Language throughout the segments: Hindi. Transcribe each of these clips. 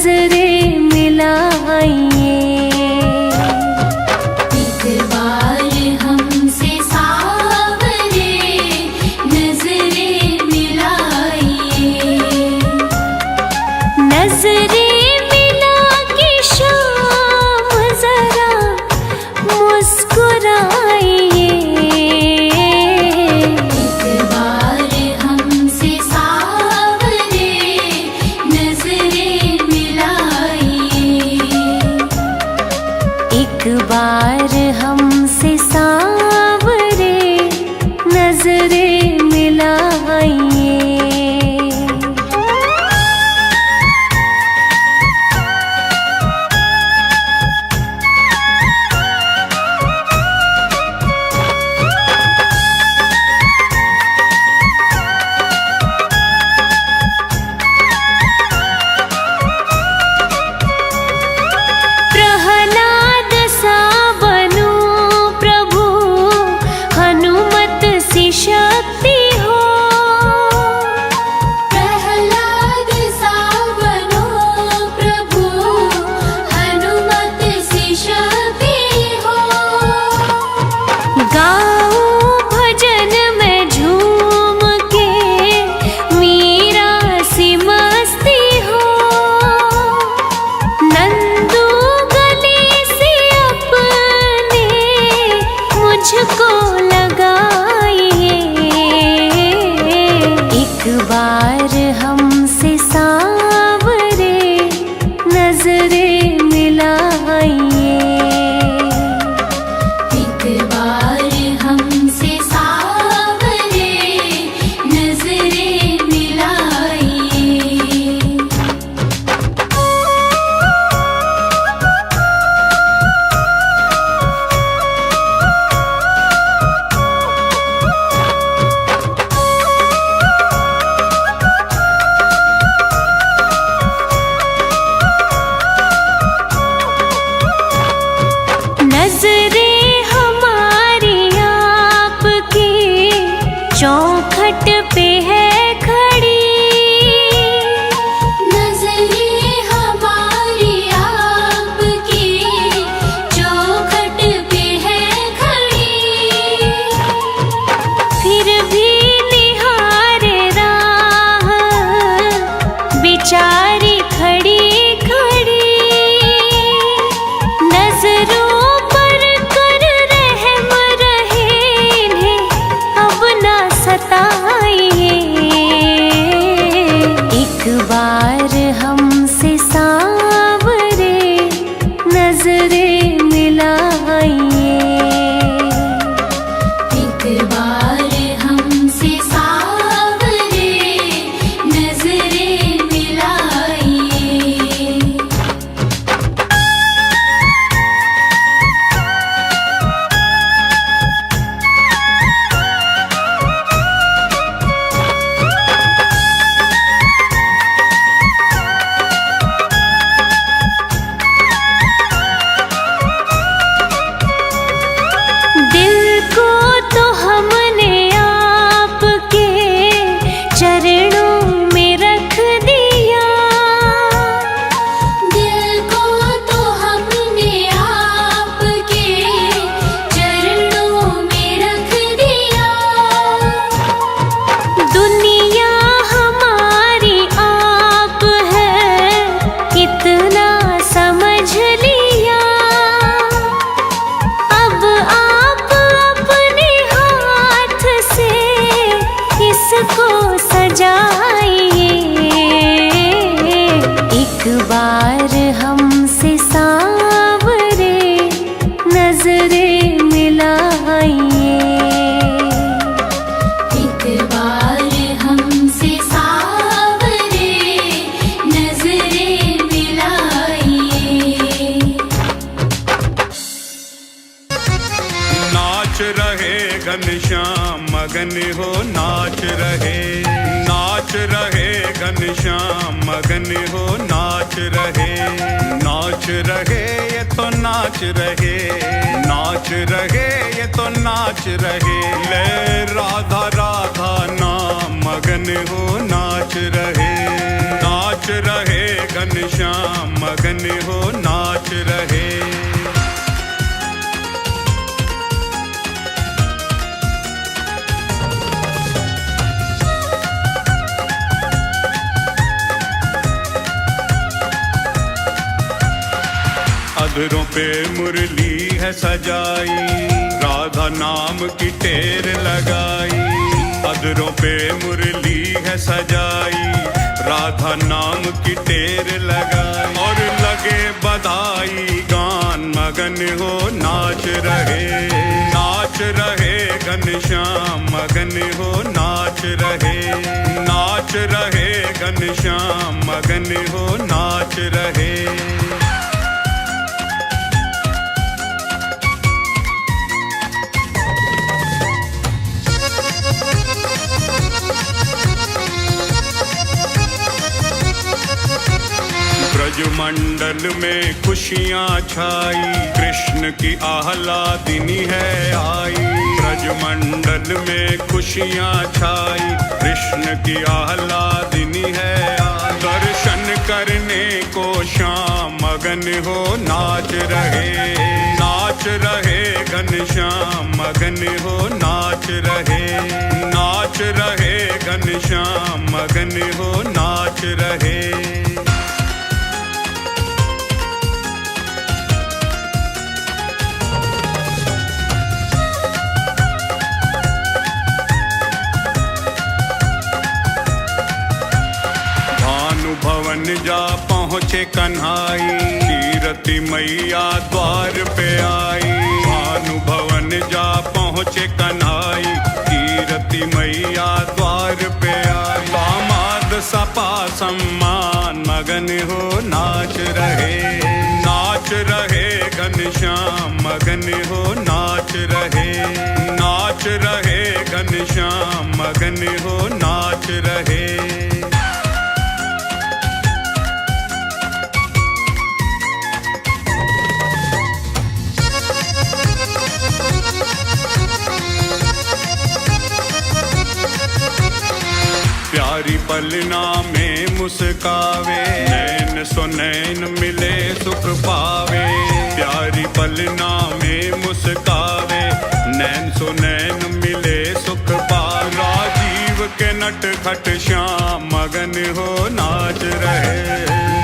नजरें मिलाइए। एक बार हमसे सावरे नजरें मिलाइए। नजरें मिला के शाम जरा मुस्कुराइए। एक बार हमसे सावरे नजरें मिलाइए। एक बार हमसे सांवरे नजरें मिलाइए। प्रहलाद सा बनूं प्रभु, हनुमत सी शक्ति हो। प्रहलाद सा बनो प्रभु, हनुमत सी शक्ति हो। गाऊं भजन में झूम के मीरा सी मस्ती हो। नंदू गले से अपने मुझको लगाइए। एक बार हमसे सांवरे नजरें मिलाइए। एक बार हमसे सावरे नजरें मिलाइए। नजरें हमारी आपकी चौखट पे है खड़ी। नजरें हमारी आपकी चौखट पे है खड़ी। फिर भी निहारे राह बिचारी खड़ी खड़ी। नजरों पर कर रहम रहे, इन्हें अब ना सताइए। एक बार हमसे सांवरे नजरें मिलाइए। एक बार हमसे सावरे नजरें मिलाइए। दिल को तो हमने आपके चरणों में रख दिया। दिल को तो हमने आपके चरणों में रख दिया। दुनिया हमारी आप है, कितना समझ लिया। अब आप अपने हाथ से इसको सजाइए। एक बार हमसे सांवरे नजरें मिलाइए। एक बार हमसे सावरे नजरें मिलाइए। नाच रहे घनश्याम मगन हो नाच रहे। नाच रहे घनश्याम मगन हो नाच रहे। नाच रहे ये तो नाच रहे। नाच रहे ये तो नाच रहे। ले राधा राधा नाम मगन हो नाच रहे। नाच रहे घन घनश्याम मगन हो नाच रहे। अधरों पे मुरली है सजाई, राधा नाम की टेर लगाई। अधरों पे मुरली है सजाई, राधा नाम की टेर लगाई। और लगे बधाई गान मगन हो नाच रहे। नाच रहे घनश्याम मगन हो नाच रहे। नाच रहे घनश्याम मगन हो नाच रहे। ब्रजमंडल में खुशियाँ छाई, कृष्ण की आह्लादिनी है आई। ब्रजमंडल में खुशियाँ छाई, कृष्ण की आह्लादिनी है आई। दर्शन करने को श्याम मगन हो नाच रहे। नाच रहे घनश्याम मगन हो नाच रहे। नाच रहे घनश्याम मगन हो नाच रहे। भवन जा पहुँचे कन्हाई, कीरति मैया द्वार पे आई। भानु भवन जा पहुँचे कन्हाई, कीरति मैया द्वार पे आई। दामाद सपा सम्मान मगन हो नाच रहे। नाच रहे घनश्याम मगन हो नाच रहे। नाच रहे घनश्याम मगन हो नाच रहे। प्यारी पलना में मुस्कावे, नैन सो नैन मिले सुख पावे। प्यारी पलना में मुस्कावे, नैन सो नैन मिले सुख पावे। राजीव के नटखट श्याम मगन हो नाच रहे।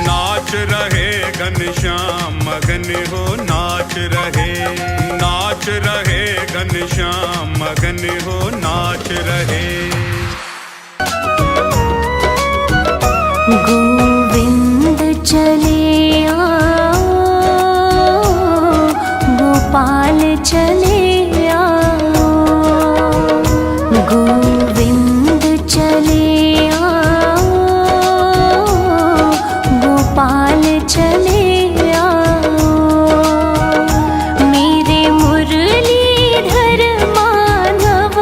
नाच रहे घनश्याम मगन हो नाच रहे। नाच रहे घनश्याम मगन हो नाच रहे। गोविंद चले आओ, गोपाल चले आओ। गोविंद चले आओ, गोपाल चले आओ। मेरे मुरलीधर माधव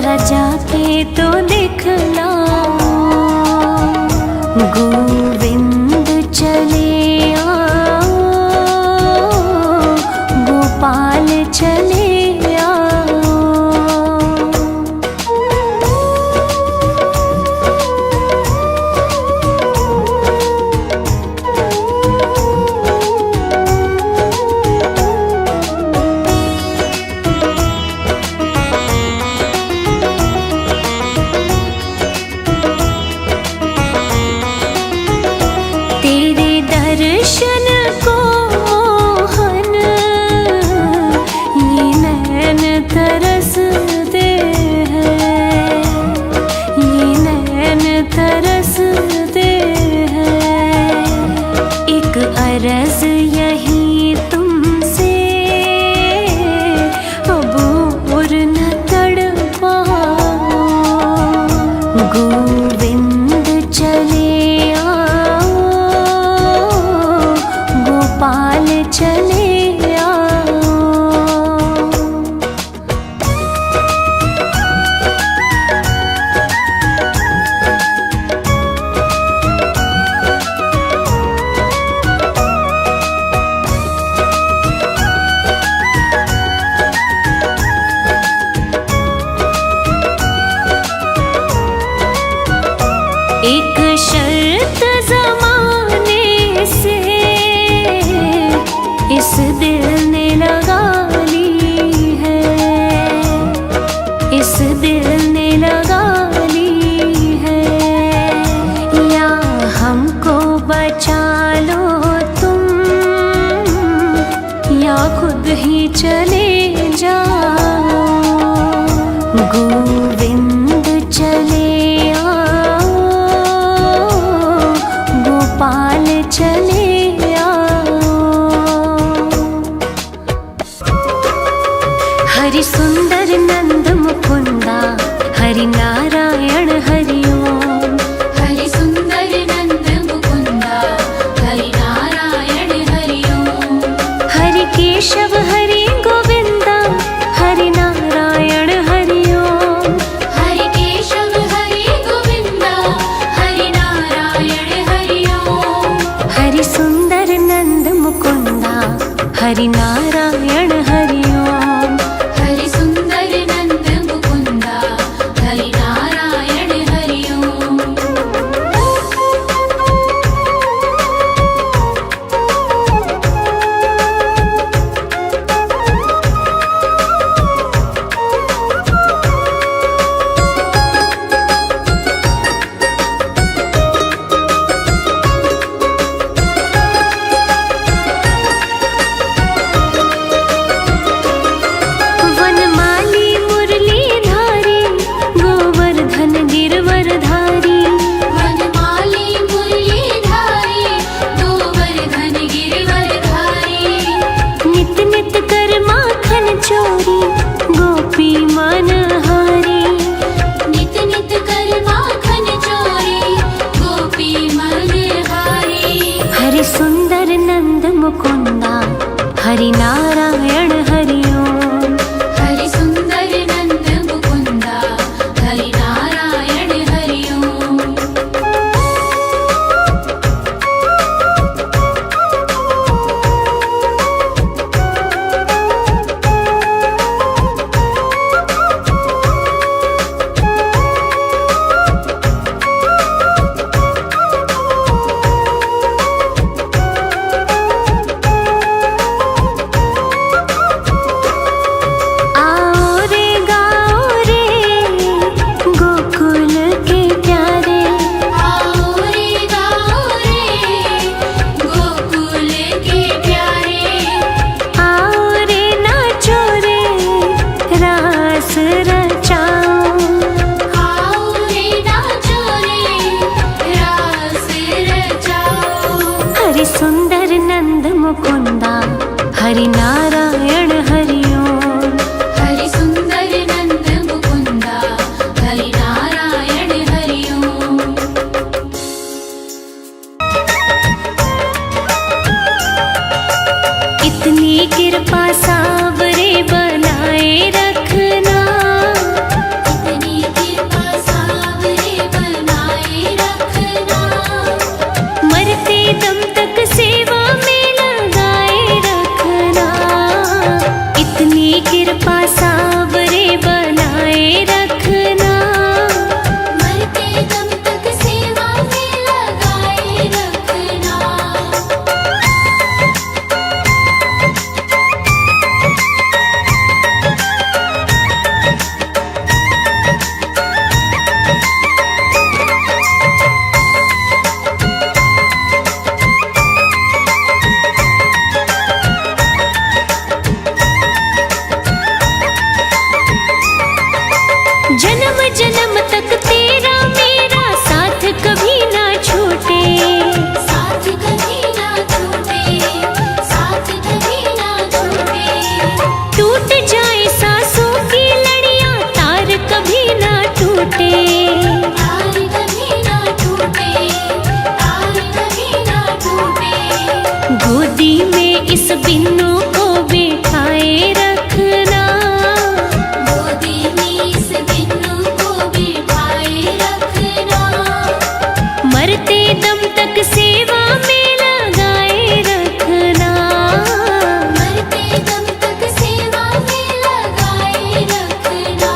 सजा के तो दिखलाओ, गोविंद चले आओ, गोपाल चले आओ। तेरे दर्शन को मोहन ये नैन तरसते हैं, ये नैन तरसते हैं। एक अर्ज यही तुमसे, अब और न तड़पाओ, गोविंद चले आओ, गोपाल चले आओ। एक शर्त ज़माने से इस दिल ने लगा ली है, इस दिल ने लगा ली है। या हमको बचा लो तुम, या खुद ही चले जाओ, गोविंद चले आओ, गोपाल चले आओ। हरि सुंदर नंद मुकुंदा जन्म तक तेरा मेरा साथ कभी ना छूटे, साथ कभी ना छूटे, साथ कभी ना छूटे। टूट जाए सांसों की लड़ियां तार कभी ना टूटे, तार कभी ना टूटे, तार कभी ना टूटे। गोदी में इस बिन्नू को बिठाए रखना, गोदी में इस बिन्नू को बिठाए रखना। मरते दम तक सेवा में लगाए रखना, मरते दम तक सेवा में लगाए रखना।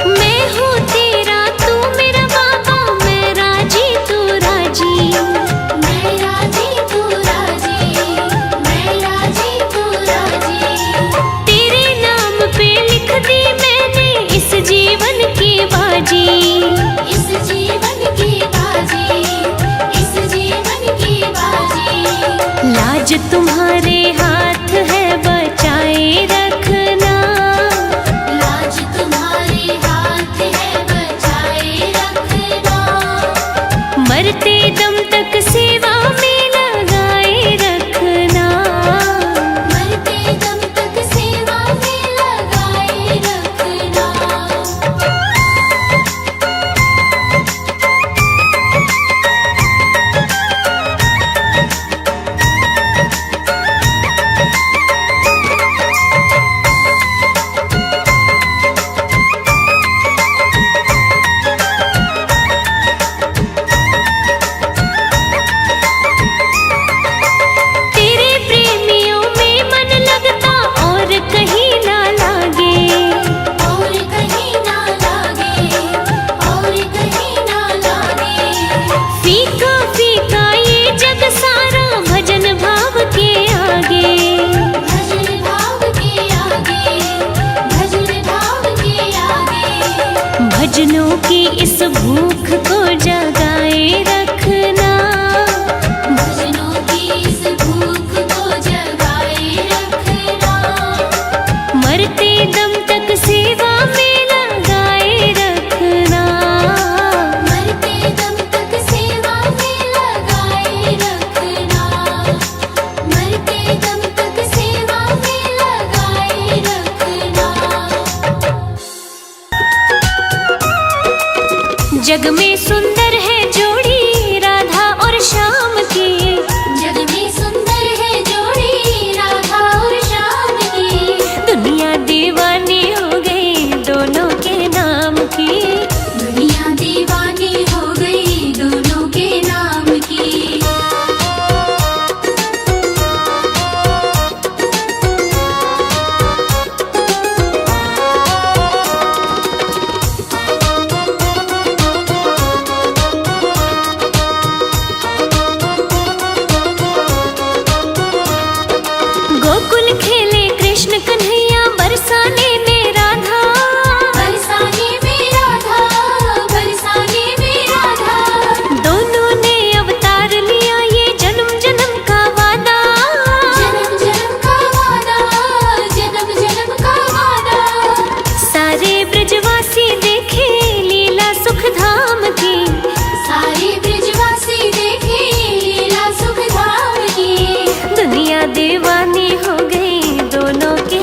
मैं हूँ तेरा तू मेरा बाबा, मैं राजी तू राजी, मैं राजी तू राजी, मैं राजी तू राजी। तेरे नाम पे लिख दी मैंने इस जीवन की बाजी, इस जीवन की बाजी, इस जीवन की बाजी। लाज तुम्हारे हाथ है बचाए रखना, लाज तुम्हारे हाथ है बचाए रखना। मरते दम तक सेवा में लगाए रखना, मरते दम तक सेवा में लगाए रखना। तेरे प्रेमियों में मन लगता और कहीं ना लागे, और कहीं ना लागे, और कहीं ना लागे। फीका फीका ये जग सारा भजन भाव के आगे, भजन भाव के आगे, भजन भाव के आगे। भजनों की इस भूख को जगाए रखना, भजनों की इस भूख को जगाए रखना। मरते दम तक सेवा में लगाए रखना, मरते दम तक सेवा में लगाए रखना। मरते दम तक सेवा में लगाए रखना। जग में सुंदर है जोड़ी राधा और श्याम की, जग में सुंदर है जोड़ी राधा और श्याम की। दुनिया दीवानी हो गई दोनों के नाम की, दुनिया दीवानी हो गई दोनों के नाम की। गोकुल खेले कृष्ण कन्हैया बरसाने में राधा, बरसाने में राधा, बरसाने में राधा। दोनों ने अवतार लिया ये जन्म जन्म का वादा, जन्म जन्म का वादा, जन्म जन्म का वादा। सारे ब्रजवासी देखे लीला सुख धाम की, सारे ब्रजवासी देखे लीला सुख धाम की। दुनिया दीवानी हो गई दोनों के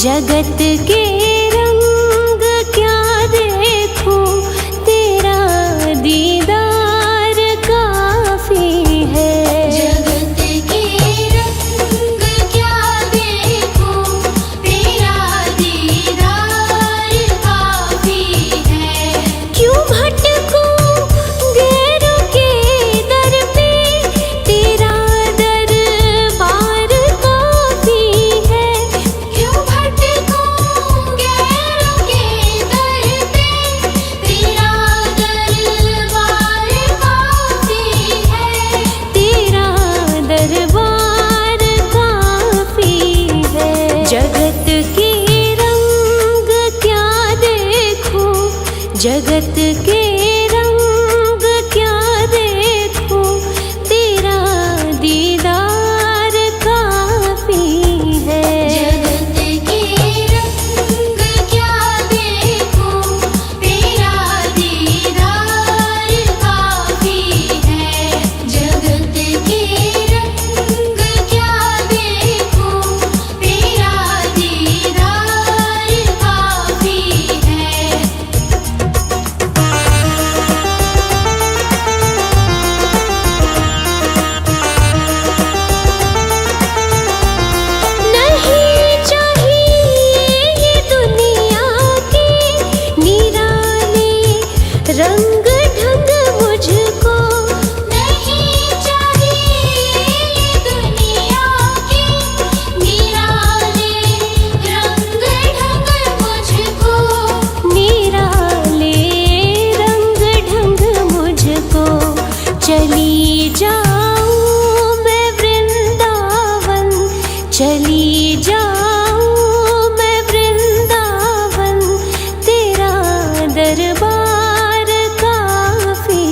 जगत के रंग क्या देखूं, तेरा दीदार काफी है। जगत के रंग क्या देखूं, तेरा दीदार काफी है। क्यों भटकूं गैरों के दर पे, तेरा दरबार काफी है। क्यों भटकूं गैरों के दर पे, तेरा दरबार काफी है। तेरा दरबार काफी है। जगत के रंग क्या देखूं, जगत के रंग क्या देखूं, तेरा दीदार काफी है। जगत के रंग क्या देखूं, तेरा दीदार काफी है। जगत के रंग क्या देखूं, तेरा दीदार काफी है। नहीं चाहिए ये दुनिया के निराले रंग ढंग मुझको। नहीं चाहिए ये दुनिया के निराले रंग ढंग मुझको। निराले रंग ढंग मुझको। चली जाऊं मैं वृंदावन, चली जाऊं मैं वृंदावन, तेरा दरबार काफी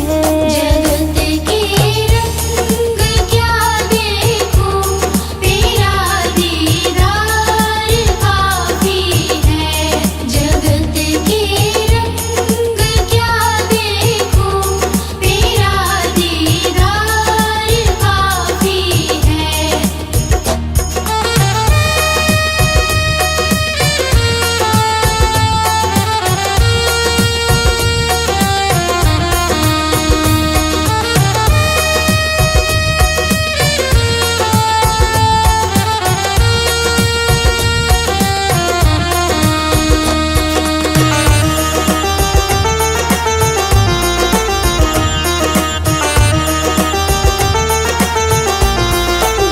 है। जगत के रंग क्या देखूं, तेरा दीदार काफी है। जगत के रंग क्या देखूं, तेरा दीदार काफी है।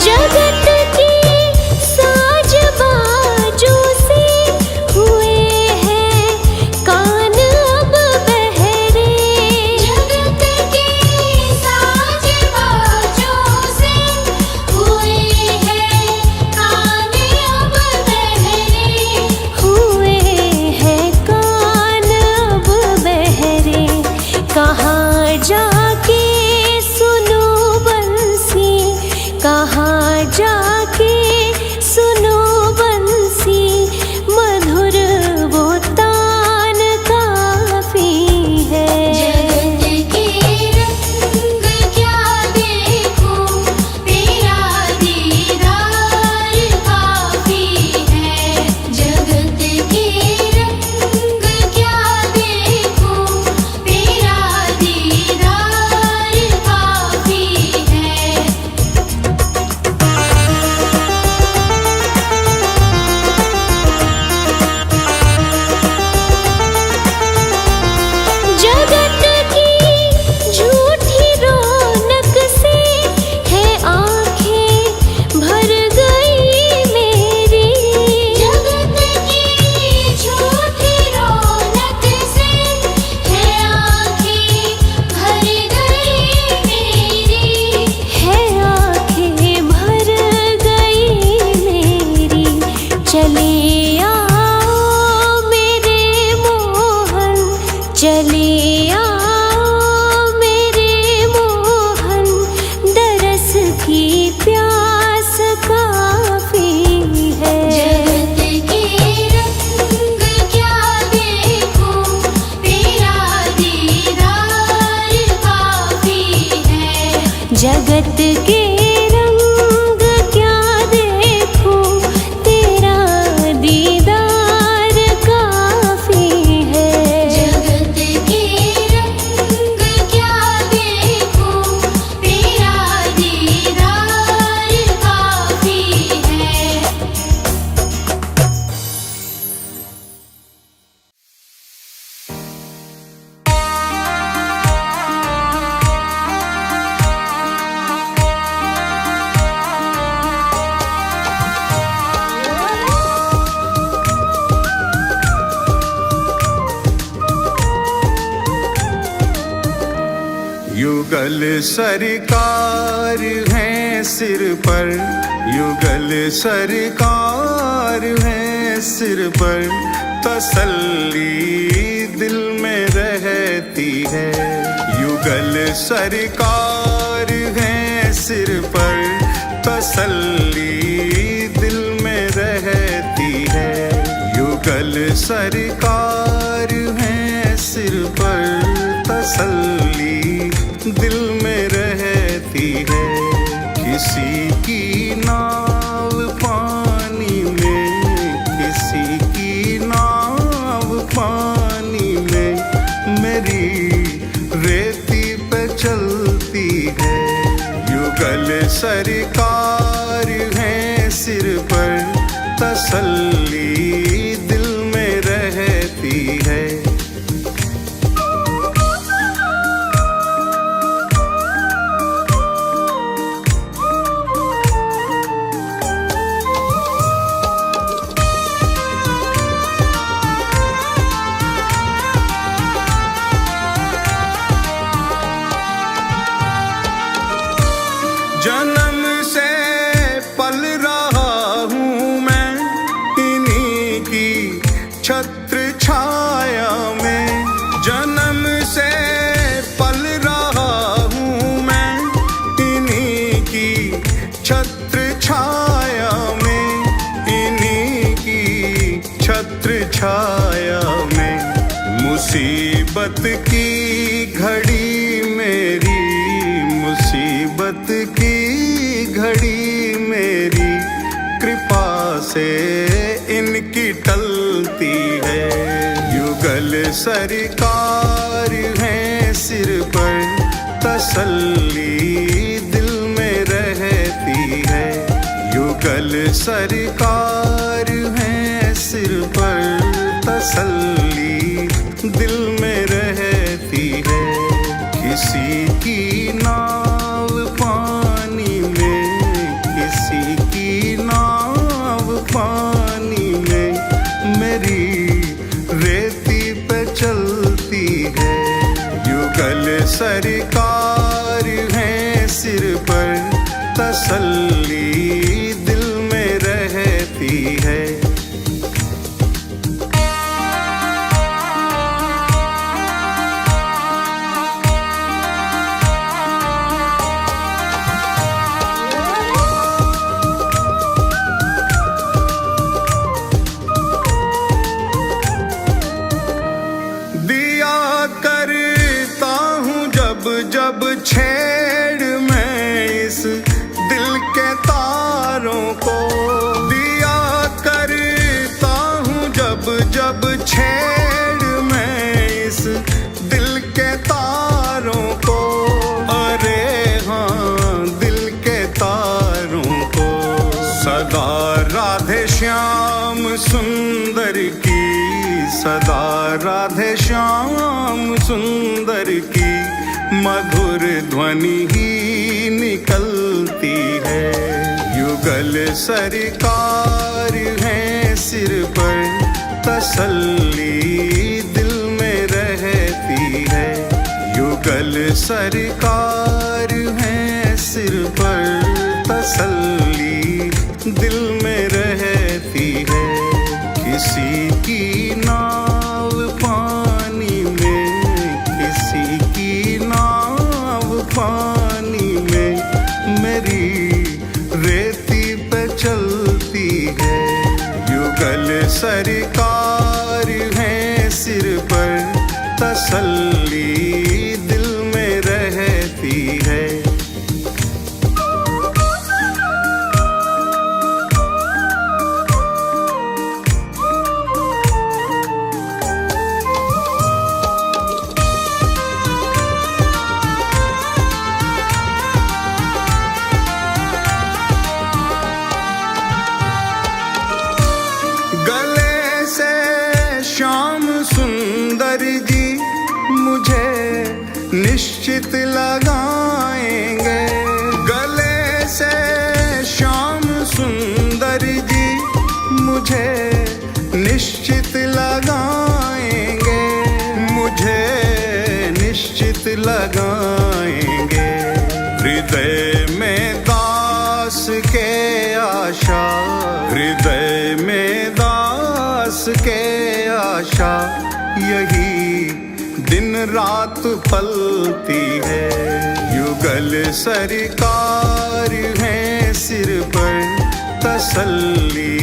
जगत के साज बाजों से हुए हैं कान अब बहरे। जगत के साज बाजों से हुए हैं कान अब बहरे। हुए हैं कान अब बहरे। कहाँ जाके सुनो बंसी, कहाँ जाके सुनो बंसी, मधुर वो तान काफी है। जगत के रंग क्या देखूं, तेरा दीदार काफी है। जगत के रंग क्या देखूं, तेरा दीदार काफी है। जगत की झूठी रौनक से है आँखें भर गई मेरी। जगत की झूठी रौनक से है आँखें भर गई मेरी। है आँखें भर गई मेरी। चले आओ मेरे मोहन, चले आओ मेरे मोहन, दरस की प्यास काफी है। जगत के रंग क्या देखूं, तेरा दीदार काफी है। जगत के रंग क्या देखूं, तेरा युगल सरकार है सिर पर, युगल सरकार है सिर पर, तसल्ली दिल में रहती है। युगल सरकार है सिर पर, तसल्ली दिल में रहती है। युगल सरकार है सिर पर, तसल्ली दिल में रहती है। किसी की नाव पानी में, किसी की नाव पानी में, मेरी रेती पे चलती है। युगल सरकार है सिर पर, तसल्ली दिल में रहती है। जन्म से पल रहा हूँ मैं इन्हीं की छत्र छाया में। जन्म से पल रहा हूँ मैं इन्हीं की छत्र छाया में, इन्हीं की छत्र छाया में। मुसीबत की घड़ी मेरी, मुसीबत की घड़ी मेरी, कृपा से इनकी टलती है। युगल सरकार है सिर पर, तसल्ली दिल में रहती है। युगल सरकार है सिर पर, तसल्ली दिल में रहती है। किसी की नाव पानी में, किसी की नाव पानी में, मेरी रेती पे चलती है। युगल सरकार है सिर पर, तसल्ली दिल में रहती है। जब छेड़ मैं इस दिल के तारों को, दिया करता हूँ जब जब छेड़ मैं इस दिल के तारों को। अरे हाँ दिल के तारों को। सदा राधे श्याम सुंदर की, सदा राधे श्याम सुंदर की मधुर ध्वनि ही निकलती है। युगल सरकार है सिर पर, तसल्ली दिल में रहती है। युगल सरकार है सिर पर, तसल्ली दिल में रहती है। किसी की नाव पानी में, किसी की नाव पानी में, मेरी रेती पे चलती है। युगल सरकार है सिर पर, तसल्ली दिल में रहती है। गले से श्याम सुंदर जी मुझे निश्चित लगाएंगे। गले से श्याम सुंदर जी मुझे निश्चित लगाएंगे, मुझे निश्चित गीत लगाएंगे। हृदय में दास के आशा, हृदय में दास के आशा, यही दिन रात पलती है। युगल सरकार है सिर पर, तसल्ली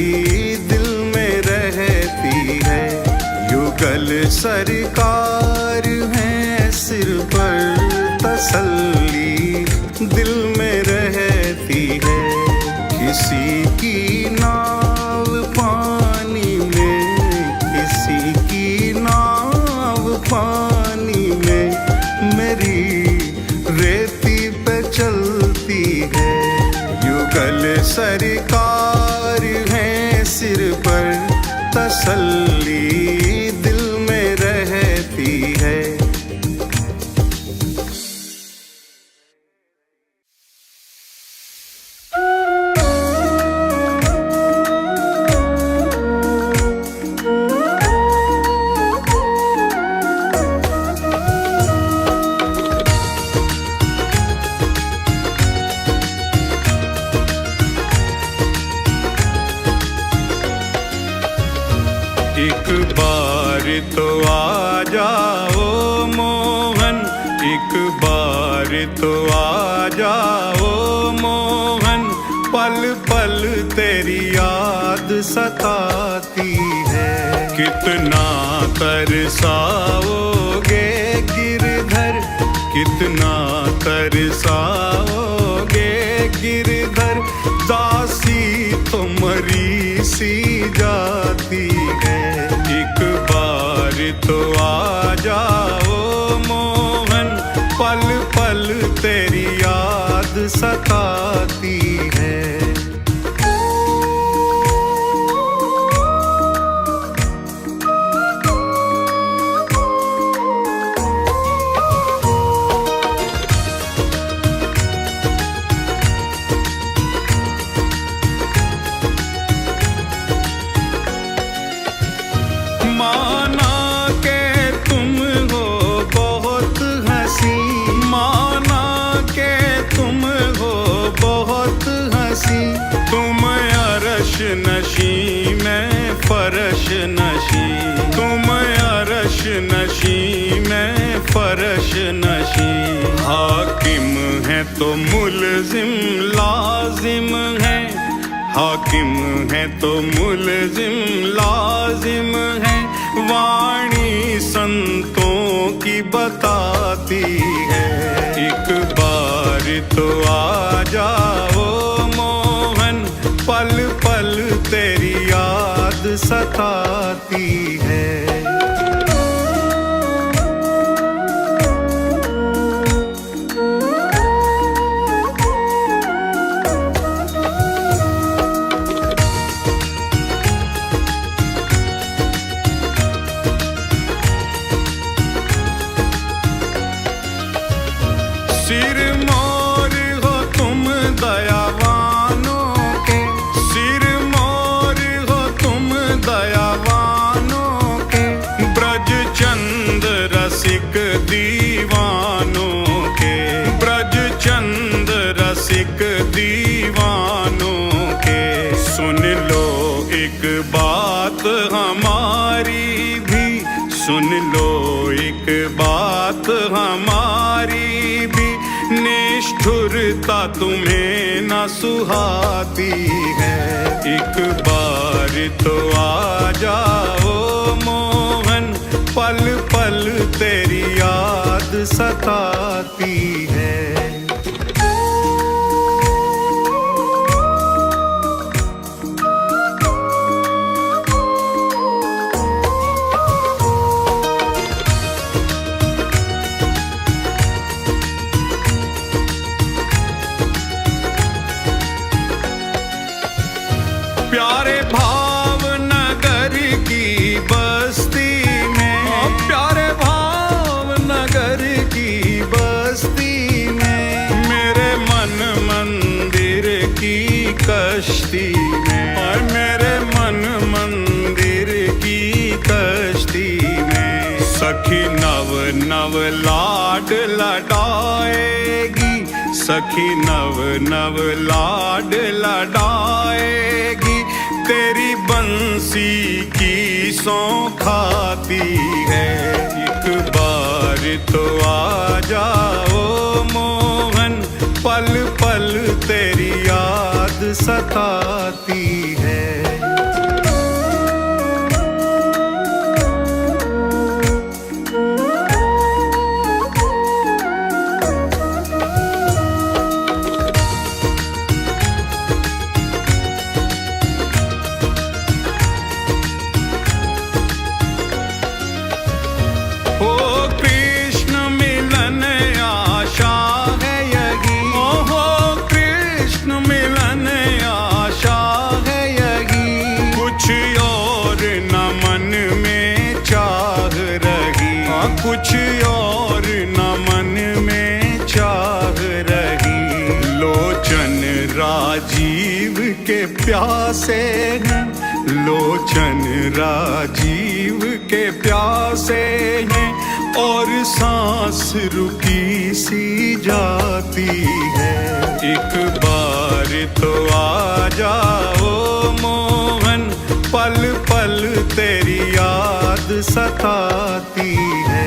दिल में रहती है। युगल सरकार है सिर पर, तसल्ली दिल में रहती है। किसी की नाव पानी में, किसी की नाव पानी में, मेरी रेती पे चलती है। युगल सरकार है सिर पर, तसल्ली दिल में रहती है। एक बार तो आ जाओ मोहन, एक बार तो आ जाओ मोहन। पल पल तेरी याद सताती है। कितना तरसाओगे गिरधर, कितना तरसाओगे गिरधर। दासी तो मरी सी जाती है। एक बार तो आ जाओ मोहन, पल पल तेरी याद सताती है। माना के तुम हो बहुत हंसी, माना के तुम हो बहुत हंसी। तुम अरश नशी मैं फरश नशी, तुम अरश नशी मैं फरश नशी। हाकिम है तो मुलजिम लाजिम है, हाकिम है तो मुलजिम लाजिम है। वाणी संतों की बताती है। एक बार तो आ जाओ मोहन, पल पल तेरी याद सताती है। सिरमौर हो तुम दयावानों के, सिरमौर हो तुम दयावानों के। ब्रज चंद रसिक दीवानों के, ब्रज चंद रसिक दीवानों के। सुन लो एक बात हमारी भी, सुन लो एक बात हमारी भी। निष्ठुरता तुम्हें न सुहाती है। एक बार तो आ जाओ मोहन, पल पल तेरी याद सताती है। प्यारे भावनगर की बस्ती में, प्यारे भावनगर की बस्ती में। लाड लडाएगी, सखी नव नव लाड लडाएगी। तेरी बंसी की सौ खाती है, एक बार तो आ जाओ मोहन, पल पल तेरी याद सताती है। कुछ और न मन में चाह रही, लोचन राजीव के प्यासे हैं, लोचन राजीव के प्यासे हैं, और सांस रुकी सी जाती है। एक बार तो आ जाओ मोहन, पल पल तेरी याद सताती है।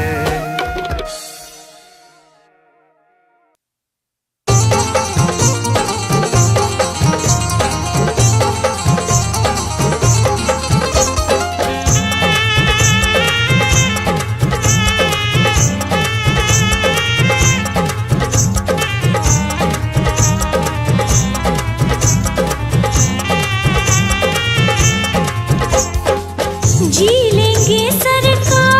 जी लेंगे सरकार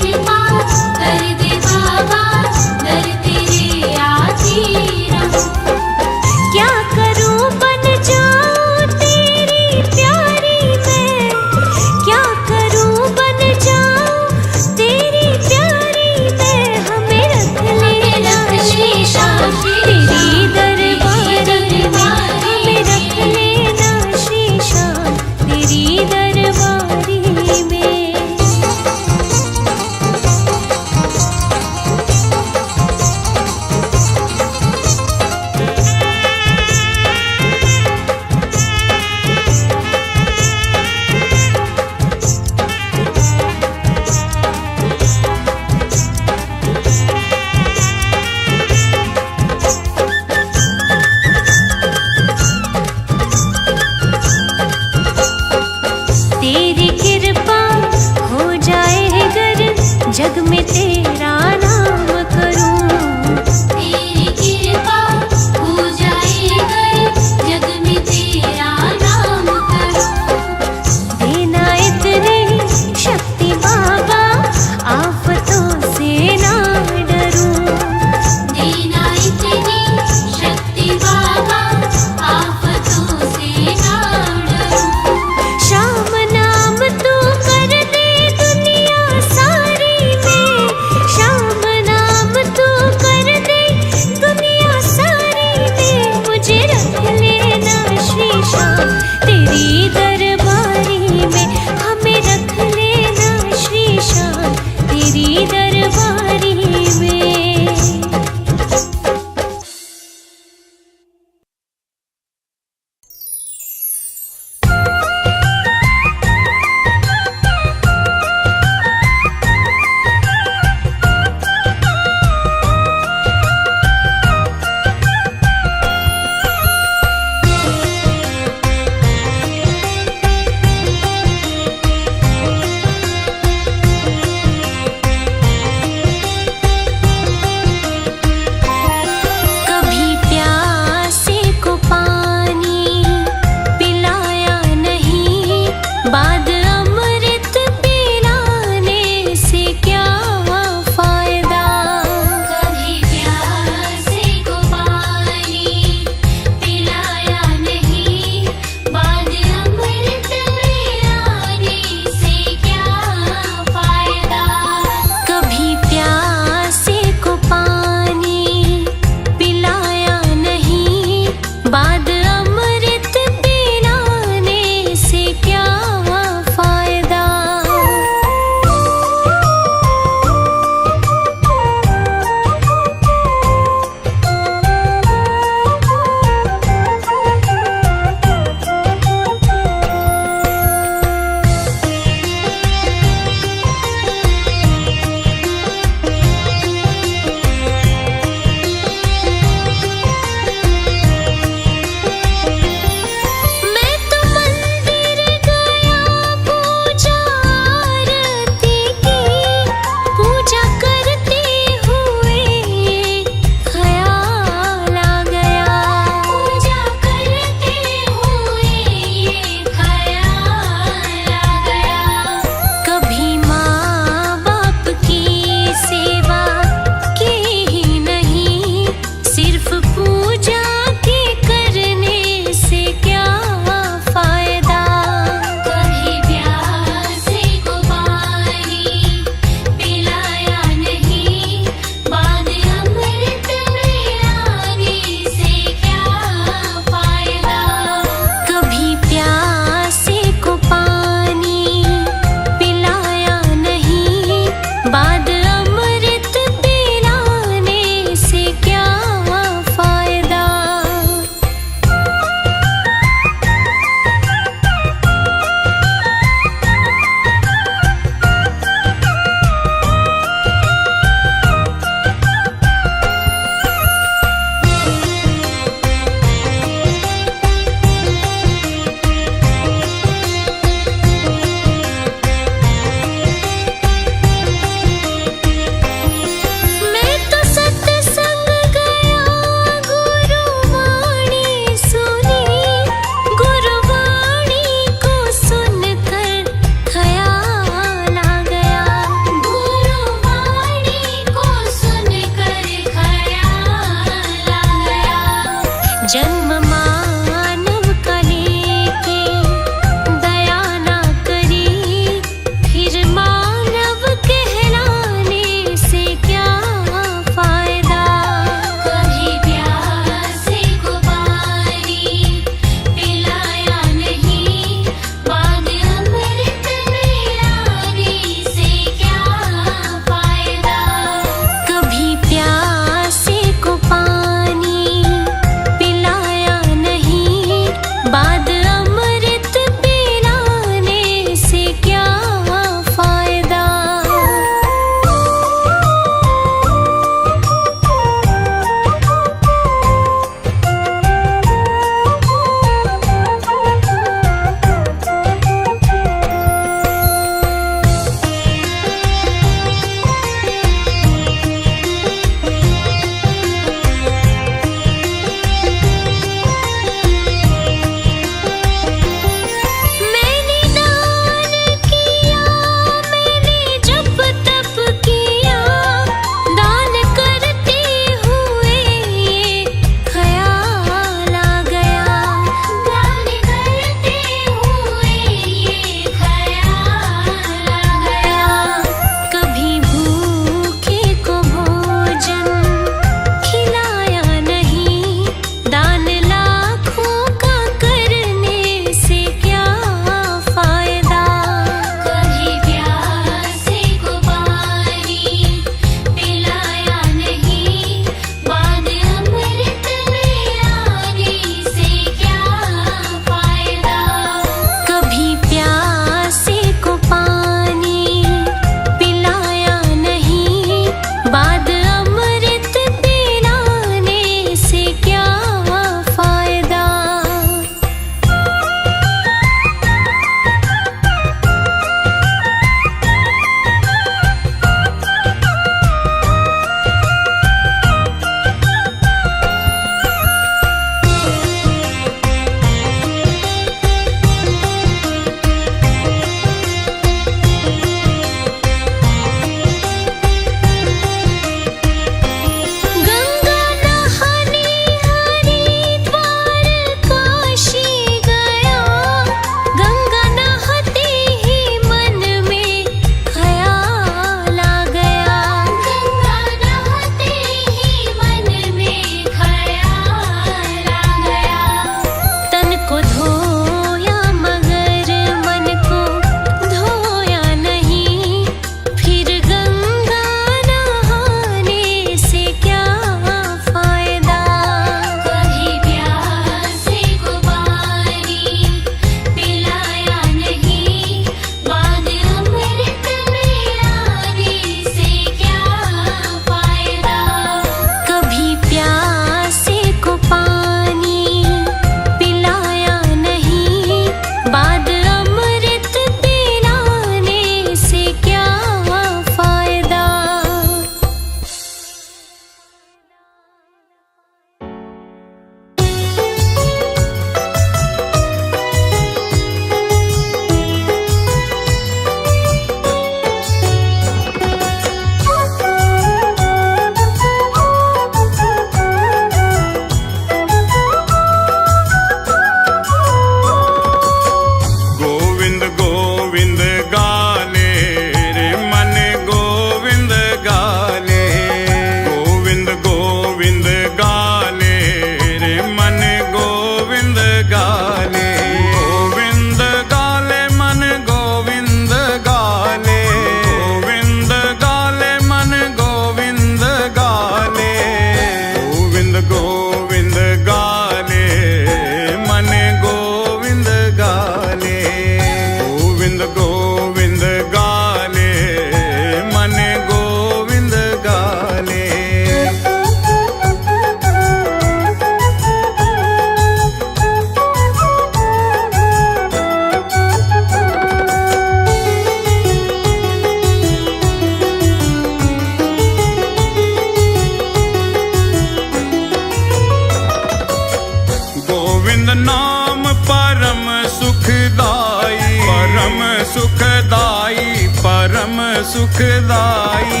सुखदाई,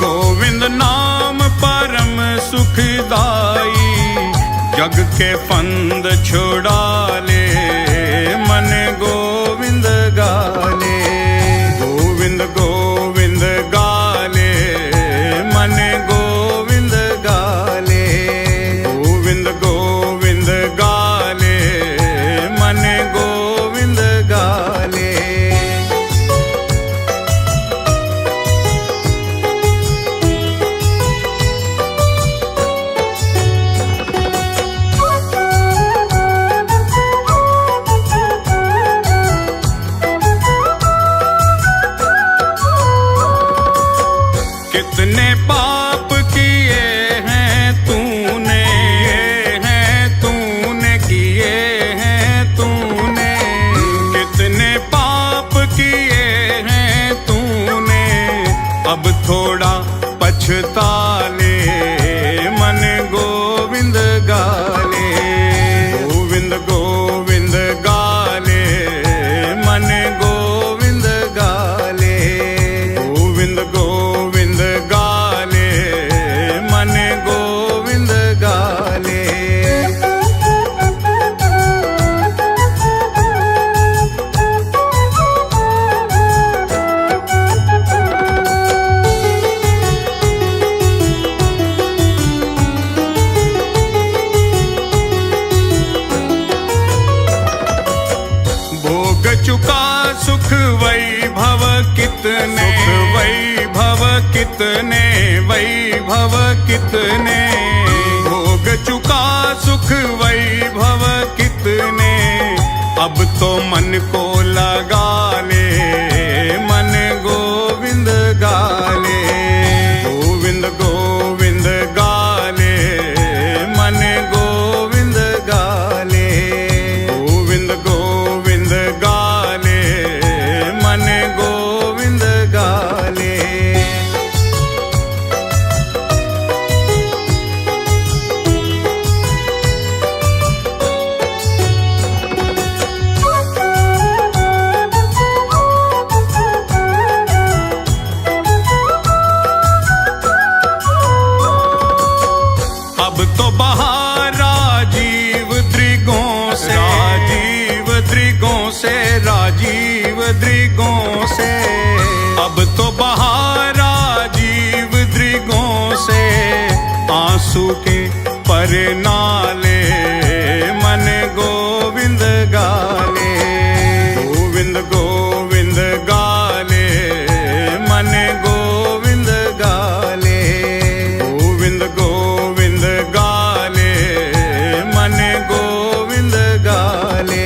गोविंद नाम परम सुखदाई। जग के फंद छुड़ा ले, मन गोविंद गाले। गोविंद गोविंद गाले, मन गोविंद गाले। गोविंद गोविंद गाले, मन गोविंद गाले। कितने पाप किए हैं तूने, किए हैं तूने। कितने पाप किए हैं तूने, अब थोड़ा पछता ले, मन गोविंद गाले। गोविंद गोविंद गाले, मन गोविंद गाले। गोविंद गोविंद गाले, मन गोविंद गाले। भोग चुका सुख वैभव कितने, वैभव कितने, वैभव कितने। भोग चुका सुख वैभव कितने, अब तो मन को लगा ले, मन गोविंद गाले। गोविंद गोविंद गाले, मन गोविंद गाले। गोविंद गोविंद गाले, मन गोविंद गाले। अब तो बहार राजीव द्रिगों से, राजीव द्रिगों से, राजीव द्रिगों से। अब तो बहार राजीव द्रिगों से, आंसू के पर नाले, मन गोविंद गाले। गोविंद गोविंद गाले, मन गोविंद गाले। गोविंद गोविंद गाले, मन गोविंद गाले।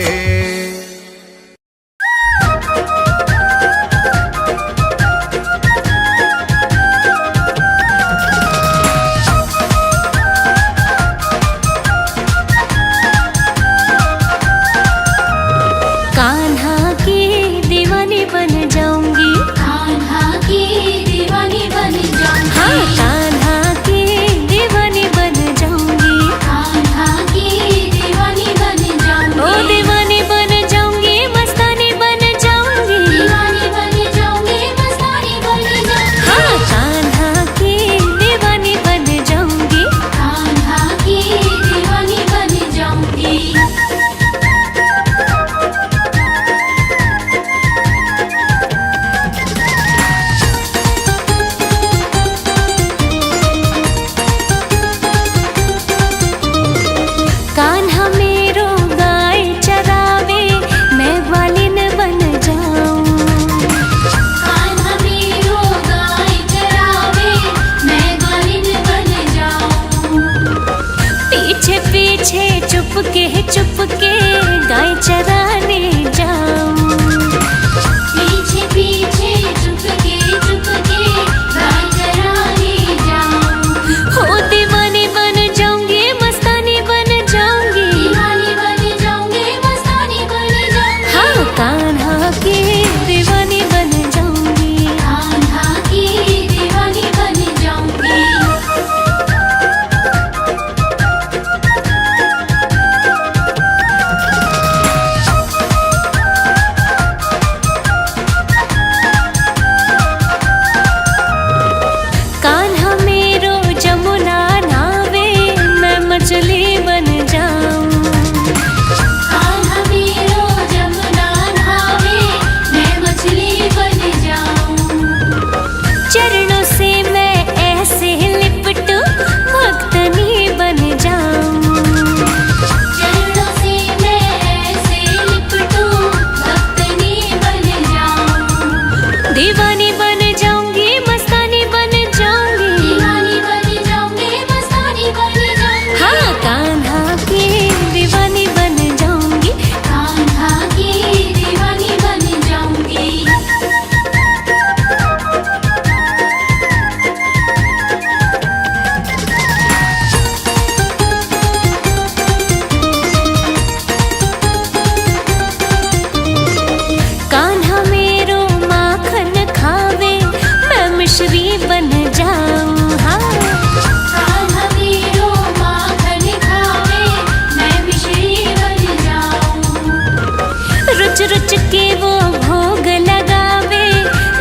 रुच के वो भोग लगावे,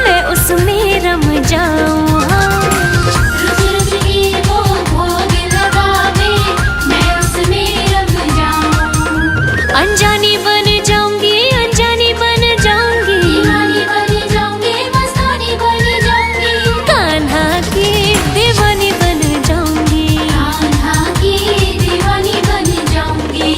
मैं उसमें रम जाऊं। हाँ रुच रुच के वो भोग लगावे, मैं उसमें रम जाऊं। अनजानी बन जाऊंगी, अनजानी बन जाऊंगी, दीवानी बन जाऊंगी, मस्तानी बन जाऊंगी, कान्हा की दीवानी बन जाऊंगी। कान्हा की दीवानी बन जाऊंगी।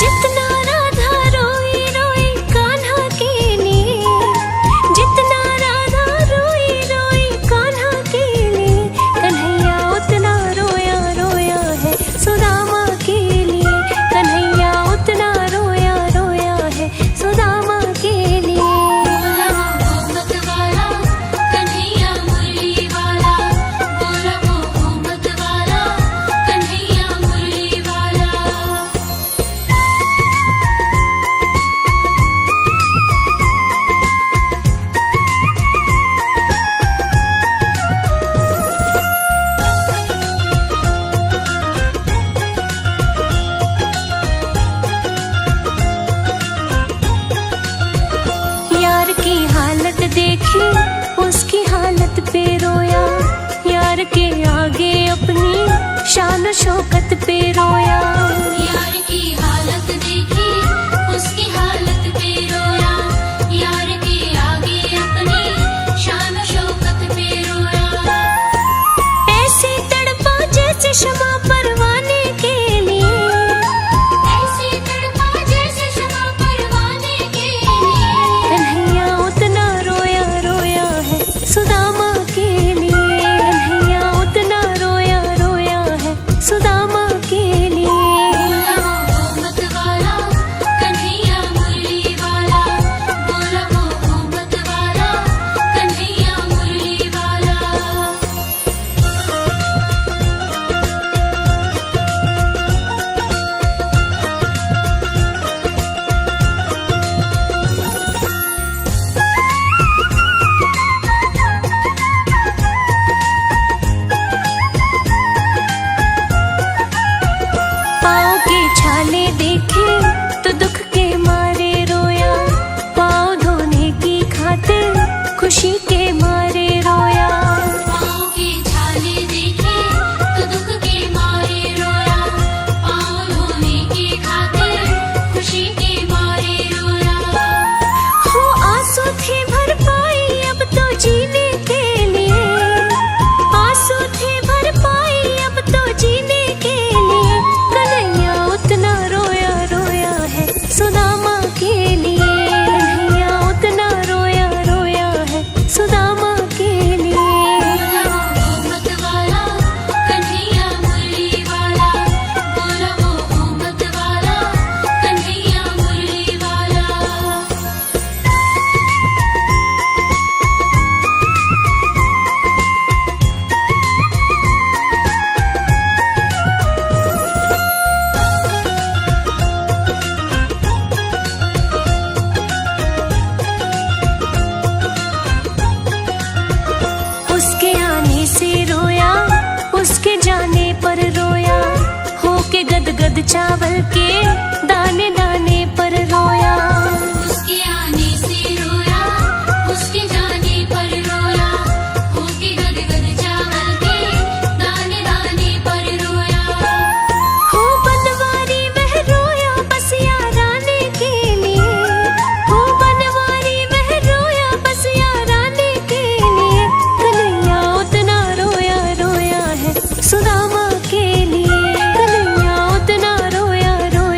जितना राधा रोई रोई कान्हा के लिए, जितना राधा रोई रोई कान्हा के लिए, कन्हैया उतना रोया रोया है सुदामा के लिए। कन्हैया उतना रोया रोया है सुदामा के लिए। बोला वो मत वाला कन्हैया मुरली वाला, बोला वो मत वाला कन्हैया मुरली वाला। यार की हालत देखी, उसकी हालत पे रोया, यार के आगे अपनी शान शौकत पे रोया। यार की हालत देखी, उसकी हालत पे रोया, यार के आगे अपनी शान शौकत पे रोया। ऐसे तड़पा जैसे क्षमा परवाने के लिए, ऐसे तड़पा जैसे क्षमा परवाने के लिए। कन्हैया उतना रोया रोया है सुदामा के लिए। कन्हैया उतना रोया रोया है सुदामा के लिए। बोला वो मत वाला कन्हैया मुरली वाला, बोला वो मत वाला कन्हैया मुरली वाला। पाँव के छाले देखे तो दुख के मारे रोया, पाँव धोने की खातिर खुशी के मारे रोया। पाँव के छाले देखे तो दुख के मारे रोया, पाँव धोने की खातिर खुशी के मारे रोया। हो आंसू थे भरपाई अब तो जीने के लिए, आंसू थे भरपाई अब तो जीने के लिए। कन्हैया उतना रोया रोया है सुदामा के लिए। कन्हैया उतना रोया रोया है सुदामा के लिए। बोला वो मत वाला कन्हैया मुरली वाला, बोला वो मत वाला कन्हैया मुरली वाला। उसके आने से रोया, उसके जाने पर रोया, होके गदगद चावल के दाने दाने पर रोया। उसके आने से रोया, उसके जाने पर रोया, होके गदगद चावल के दाने दाने पर रोया। हो बनवारी वह रोया बस याराने के लिए, हो बनवारी वह रोया बस याराने के लिए। कन्हैया उतना रोया रोया है सुदामा के लिए। कन्हैया उतना रोया रोया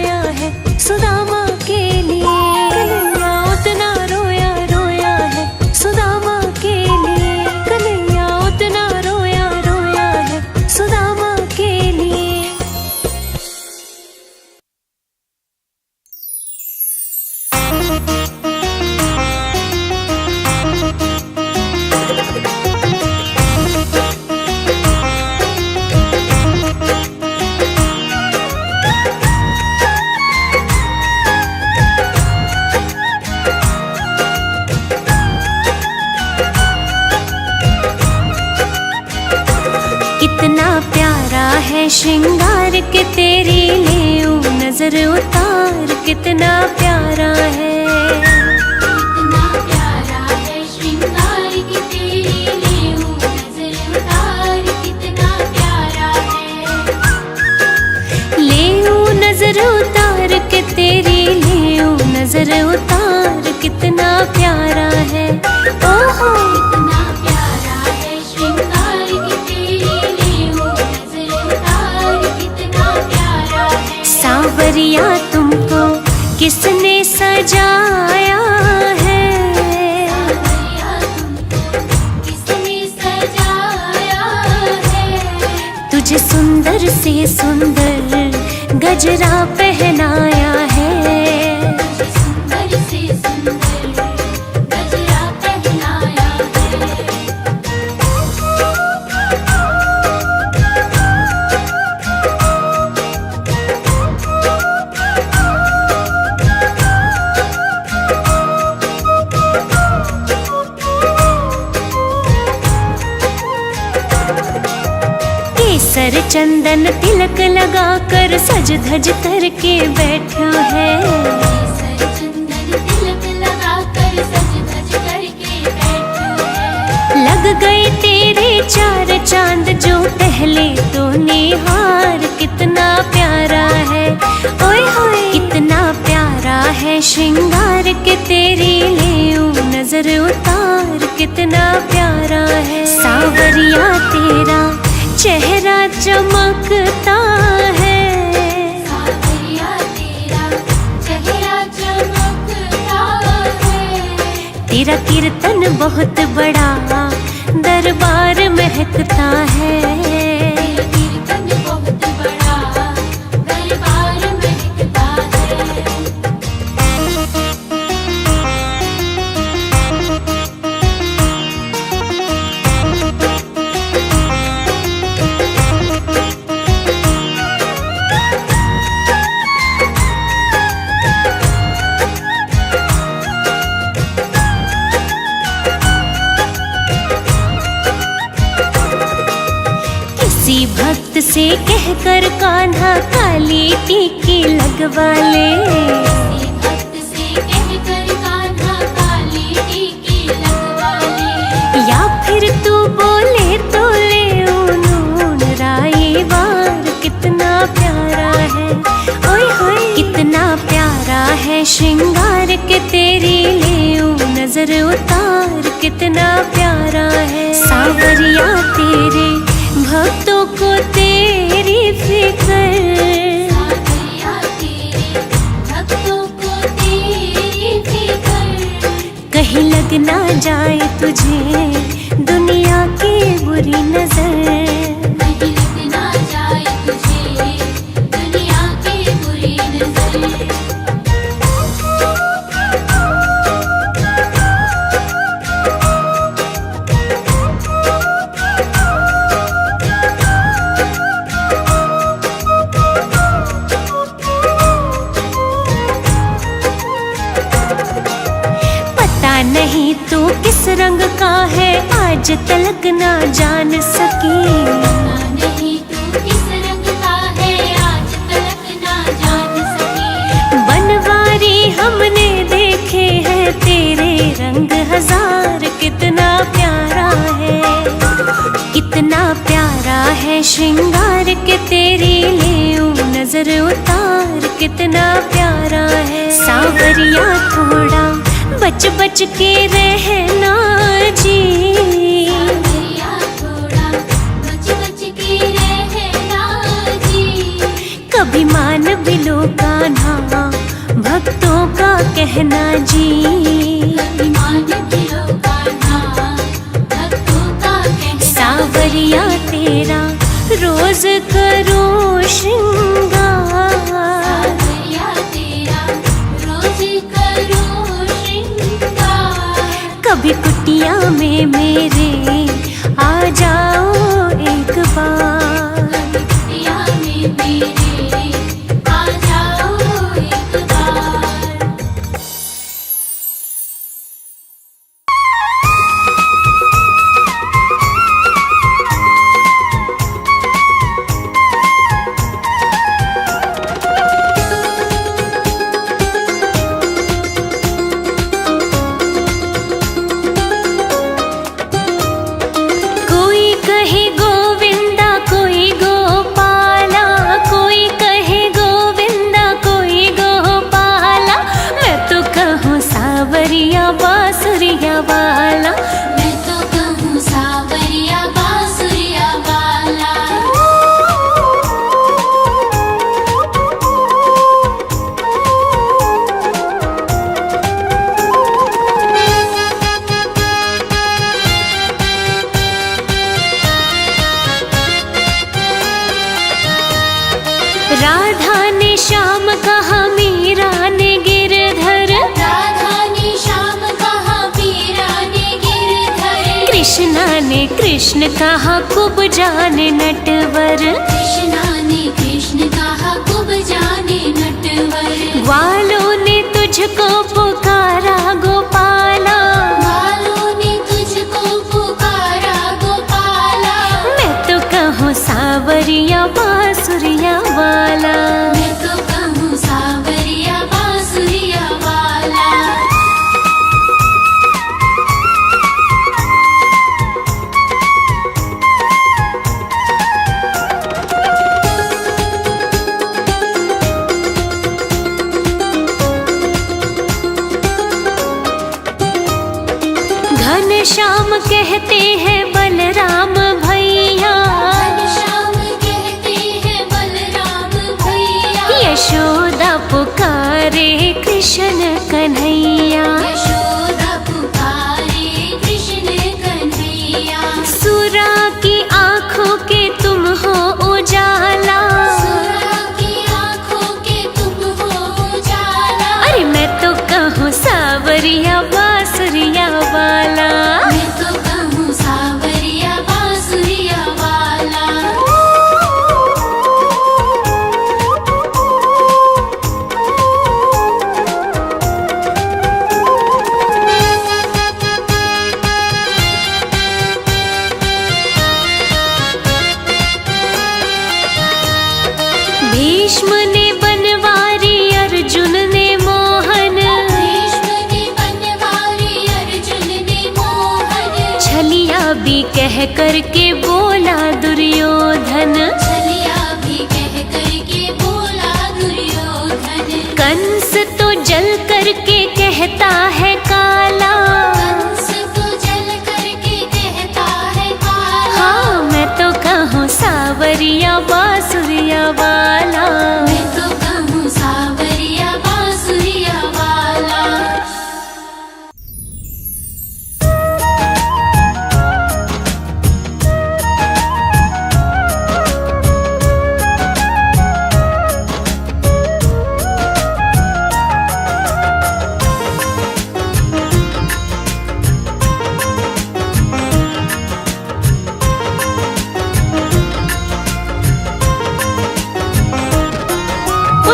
प्यारा है श्रृंगार के तेरी लेऊं नजर उतार कितना प्यारा है। कितना प्यारा है श्रृंगार की तेरी लेऊं नजर उतार कितना प्यारा है। लेऊं नजर उतार के तेरी लेऊं नजर उतार कितना प्यारा है। ओहो कितना प्यारा है श्रृंगार की तेरी लेऊं नजर उतार कितना प्यारा है। सांवरिया तुमको किसने सजाया है। सांवरिया तुमको किसने सजाया है। तुझे सुंदर से सुंदर गजरा पहनाया है। तुझे सुंदर से सुंदर गजरा पहनाया है। केसर चंदन तिलक लगाकर सज धज करके बैठा है। केसर चंदन तिलक लगाकर सज धज करके बैठा है। लग गए तेरे चार चांद जो पहले तो निहार कितना प्यारा है। ओए होए कितना प्यारा है श्रृंगार के तेरी लेऊं नजर उतार कितना प्यारा है। सांवरिया तेरा चेहरा चमकता है। सांवरिया तेरा चेहरा चमकता है। तेरा कीर्तन बहुत बड़ा दरबार महकता है। तेरा कीर्तन बहुत बड़ा दरबार महकता है। किसी भक्त से कहकर कान्हा काली टीकी लगवा ले। किसी भक्त से कहकर कान्हा काली टीकी लगवा ले। या फिर तू बोले तो ले नून राई वार कितना प्यारा है। ओए होए कितना प्यारा है श्रृंगार के तेरी लेऊं नजर उतार कितना प्यारा है। सांवरिया तेरे भक्तों को तेरी फिक्र। सांवरिया तेरे भक्तों को तेरी फिक्र। कहीं लग ना जाए तुझे दुनिया की बुरी नजर। कहीं लग ना जाए तुझे दुनिया की बुरी नजर। पता नहीं तू किस रंग का है आज तलक ना जान सकी। पता नहीं तू किस रंग का है आज तलक ना जान सकी। बनवारी हमने देखे हैं तेरे रंग हजार कितना प्यारा है। कितना प्यारा है श्रृंगार के तेरी लेऊं नजर उतार कितना प्यारा है। सांवरिया थोड़ा बच बच के रहना जी। सांवरिया थोड़ा बच बच के रहना जी। कभी मान भी लो कान्हा भक्तों का कहना जी। अभिमान भी लो कान्हा भक्तों का कहना। सांवरिया तेरा रोज करो श्रृंगार। सांवरिया तेरा रोज करो श्रृंगार। कभी कुटिया में मेरे आ जाओ एक बार। कुटिया में मेरे आ जाओ एक बार। राधा ने श्याम कहा मीरा ने गिरधर, राधा ने श्याम कहा मीरा ने गिरधर, कृष्णा ने कृष्ण कहा कुब जाने नटवर, कृष्णा ने कृष्ण कहा कुब जाने नटवर, ग्वालों ने तुझको पुकारा गोपाला, ग्वालों ने तुझको पुकारा गोपाला, मैं तो कहूँ सावरिया बांसुरिया वाला, मैं तो कहूँ सावरिया बांसुरिया वाला। घनश्याम कहते हैं बलराम भैया, घनश्याम कहते हैं बलराम भैया, यशोदा पुकारे कृष्ण कन्हैया, यशोदा पुकारे कृष्ण कन्हैया, सुरा की आँखों के तुम हो उजाला, सुरा की आँखों के तुम हो उजाला, अरे मैं तो कहूँ सावरिया बांसुरिया वाला, मैं तो कहूँ सावरिया बांसुरिया वाला। भीष्म ने बनवारी अर्जुन ने मोहन, भीष्म ने बनवारी अर्जुन ने मोहन, छलिया भी कह करके बोला दुर्योधन, छलिया भी कह करके बोला दुर्योधन, कंस तो जल करके कहता है काला, कंस तो जल करके कहता है काला, हाँ मैं तो कहूँ सावरिया बांसुरिया वाला, मैं तो कहूँ सावरिया बांसुरिया वाला।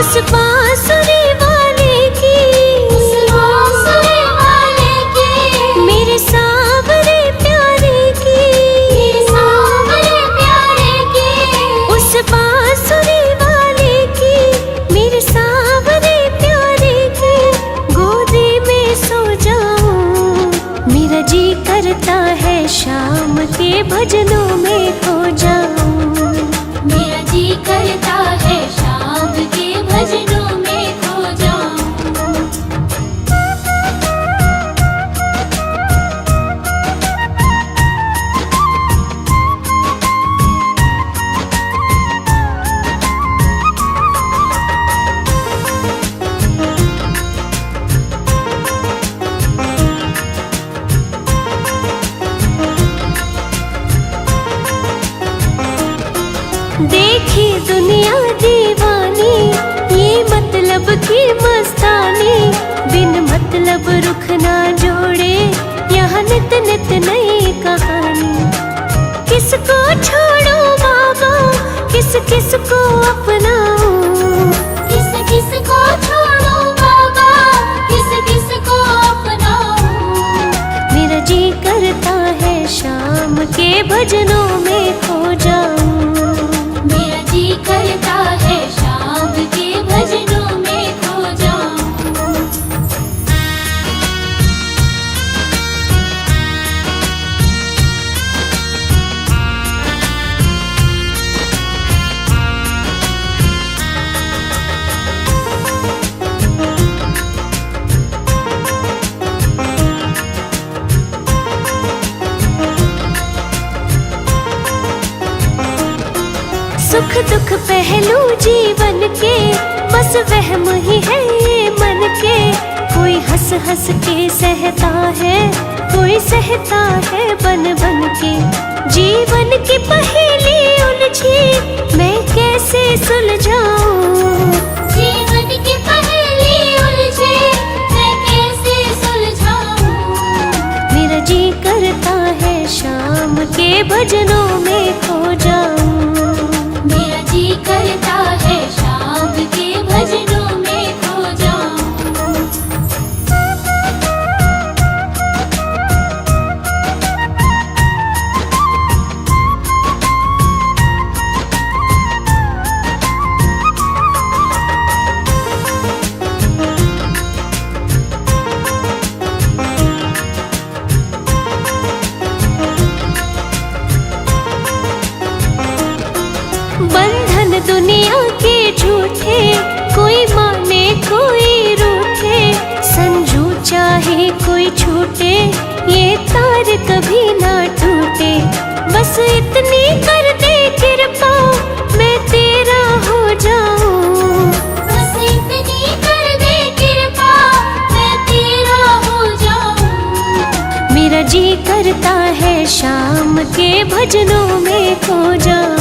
उस बांसुरी वाले की, उस बांसुरी वाले की, मेरे सावरे प्यारे की, मेरे सावरे प्यारे की, उस बांसुरी वाले की, मेरे सावरे प्यारे की, गोदी में सो जाऊं, मेरा जी करता है शाम के भजनों में खो जाऊं, मेरा जी करता है शाम के भजनों में खो जाऊं। देखी दुनिया दीवानी, ये मतलब की मस्तानी, बिन मतलब रुख ना जोड़े, यहाँ नित नित नई कहानी, किसको छोड़ो बाबा, किस किस को अपनाऊं, किस किस को छोड़ो बाबा, किस किस को अपनाऊं, मेरा जी करता है शाम के भजनों में खो जाऊं, मेरा जी करता है शाम के भजनों में खो जाऊं। सुख दुख पहलू जीवन के, बस वहम ही है ये मन के, कोई हंस हंस के सहता है, कोई सहता है बन बन के, जीवन की पहेली उलझी मैं कैसे सुलझाऊं, दुनिया के झूठे, कोई माने कोई रूठे, संजू चाहे कोई छूटे, ये तार कभी ना टूटे। बस इतनी कर दे कृपा, मैं तेरा हो जाऊं। बस इतनी कर दे कृपा, मैं तेरा हो जाऊं। मेरा जी करता है शाम के भजनों में खो जाऊं।